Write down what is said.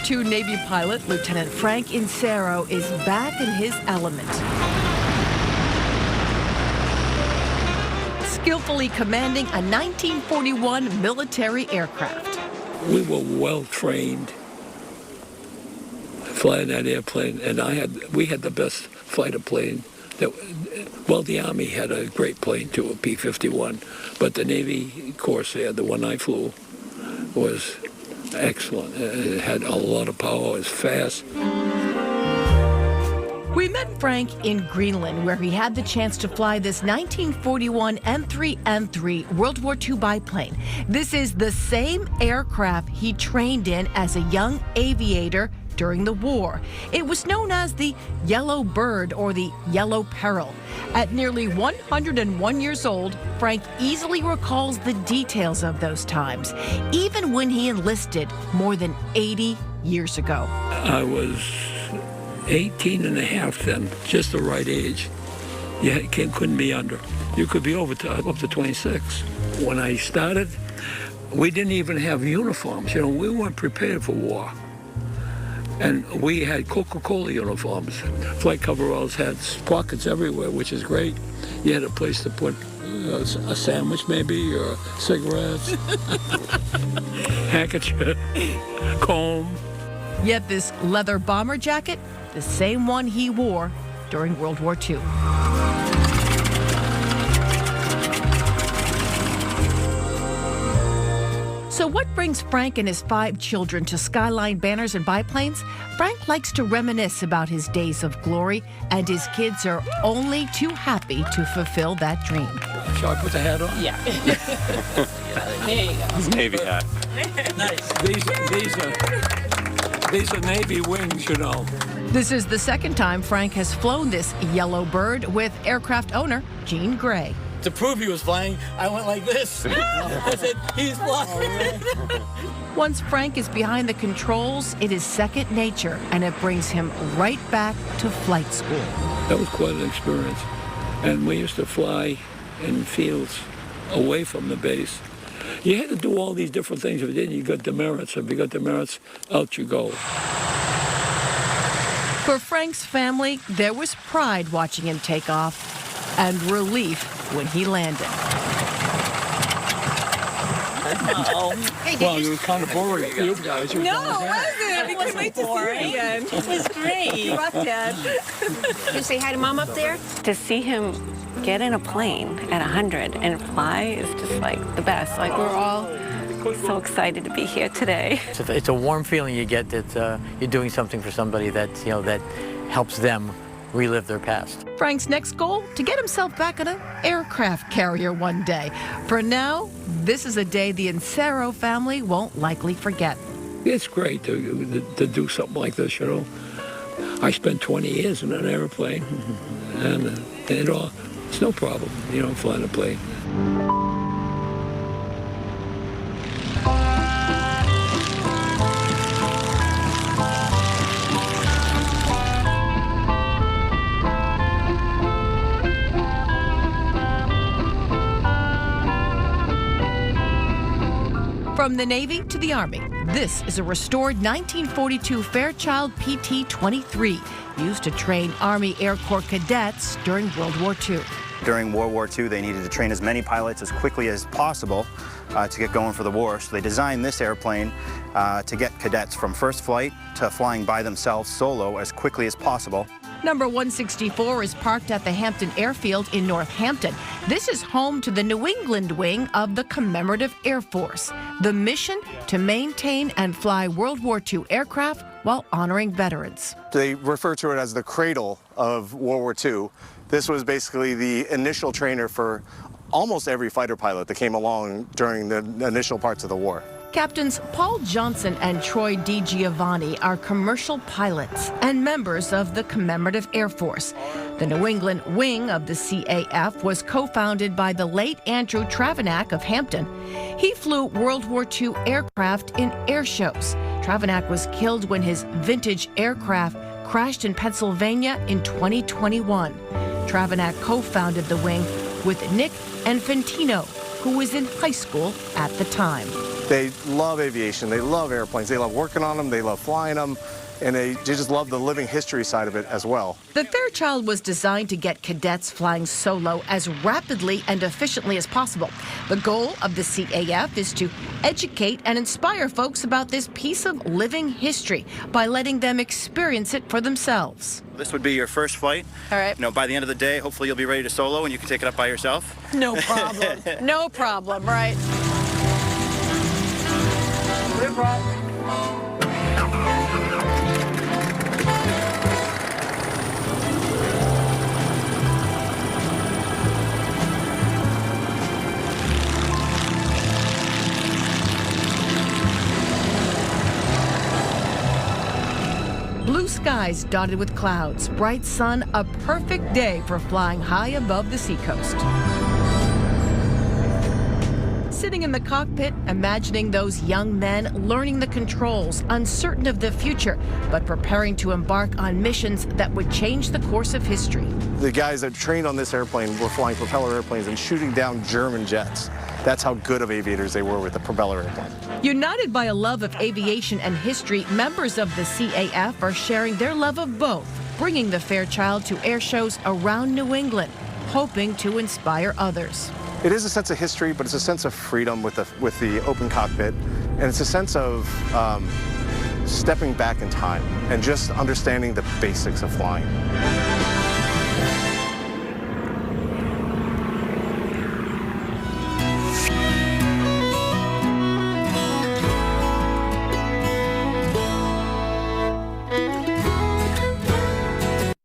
II Navy pilot Lieutenant Frank Insero is back in his element. Skillfully commanding a 1941 military aircraft. We were well trained flying that airplane, and we had the best fighter plane. The Army had a great plane too, a P-51, but the Navy Corsair, the one I flew, was excellent. It had a lot of power, it was fast. We met Frank in Greenland, where he had the chance to fly this 1941 M3 World War II biplane. This is the same aircraft he trained in as a young aviator during the war. It was known as the Yellow Bird or the Yellow Peril. At nearly 101 years old, Frank easily recalls the details of those times, even when he enlisted more than 80 years ago. I was 18 and a half then, just the right age. You couldn't be under. You could be up to 26. When I started, we didn't even have uniforms. We weren't prepared for war. And we had Coca-Cola uniforms. Flight coveralls had pockets everywhere, which is great. You had a place to put a sandwich maybe, or cigarettes, handkerchief, comb. Yet this leather bomber jacket, the same one he wore during World War II. So what brings Frank and his 5 children to skyline banners and biplanes? Frank likes to reminisce about his days of glory, and his kids are only too happy to fulfill that dream. Shall I put the hat on? Yeah. There you go. His Navy hat. Nice. These are Navy wings, This is the second time Frank has flown this Yellow Bird with aircraft owner Gene Gray. To prove he was flying, I went like this. I said, he's flying. Once Frank is behind the controls, it is second nature, and it brings him right back to flight school. That was quite an experience. And we used to fly in fields away from the base. You had to do all these different things. If you didn't, you got demerits. If you got demerits, out you go. For Frank's family, there was pride watching him take off and relief when he landed. Well, it was kind of boring for you guys. No, it wasn't. We couldn't wait to see you again. It was great. You rocked, Dad. Did you say hi to Mom up there? To see him get in a plane at 100 and fly is just like the best. Like, we're all so excited to be here today. It's a warm feeling you get that you're doing something for somebody that, that helps them relive their past. Frank's next goal, to get himself back on an aircraft carrier one day. For now, this is a day the Insero family won't likely forget. It's great to do something like this, I spent 20 years in an airplane, and it's no problem, flying a plane. From the Navy to the Army, this is a restored 1942 Fairchild PT-23, used to train Army Air Corps cadets during World War II. During World War II, they needed to train as many pilots as quickly as possible to get going for the war. So they designed this airplane to get cadets from first flight to flying by themselves solo as quickly as possible. Number 164 is parked at the Hampton Airfield in Northampton. This is home to the New England wing of the Commemorative Air Force. The mission, to maintain and fly World War II aircraft while honoring veterans. They refer to it as the cradle of World War II. This was basically the initial trainer for almost every fighter pilot that came along during the initial parts of the war. Captains Paul Johnson and Troy DiGiovanni are commercial pilots and members of the Commemorative Air Force. The New England wing of the CAF was co-founded by the late Andrew Travanak of Hampton. He flew World War II aircraft in air shows. Travanak was killed when his vintage aircraft crashed in Pennsylvania in 2021. Travanak co-founded the wing with Nick Infantino, who was in high school at the time. They love aviation, they love airplanes, they love working on them, they love flying them, and they just love the living history side of it as well. The Fairchild was designed to get cadets flying solo as rapidly and efficiently as possible. The goal of the CAF is to educate and inspire folks about this piece of living history by letting them experience it for themselves. This would be your first flight. All right. You know, by the end of the day, hopefully you'll be ready to solo and you can take it up by yourself. No problem. No problem, right? Blue skies dotted with clouds, bright sun, a perfect day for flying high above the seacoast. Sitting in the cockpit, imagining those young men learning the controls, uncertain of the future, but preparing to embark on missions that would change the course of history. The guys that trained on this airplane were flying propeller airplanes and shooting down German jets. That's how good of aviators they were with the propeller airplane. United by a love of aviation and history, members of the CAF are sharing their love of both, bringing the Fairchild to air shows around New England, hoping to inspire others. It is a sense of history, but it's a sense of freedom with the open cockpit, and it's a sense of stepping back in time and just understanding the basics of flying.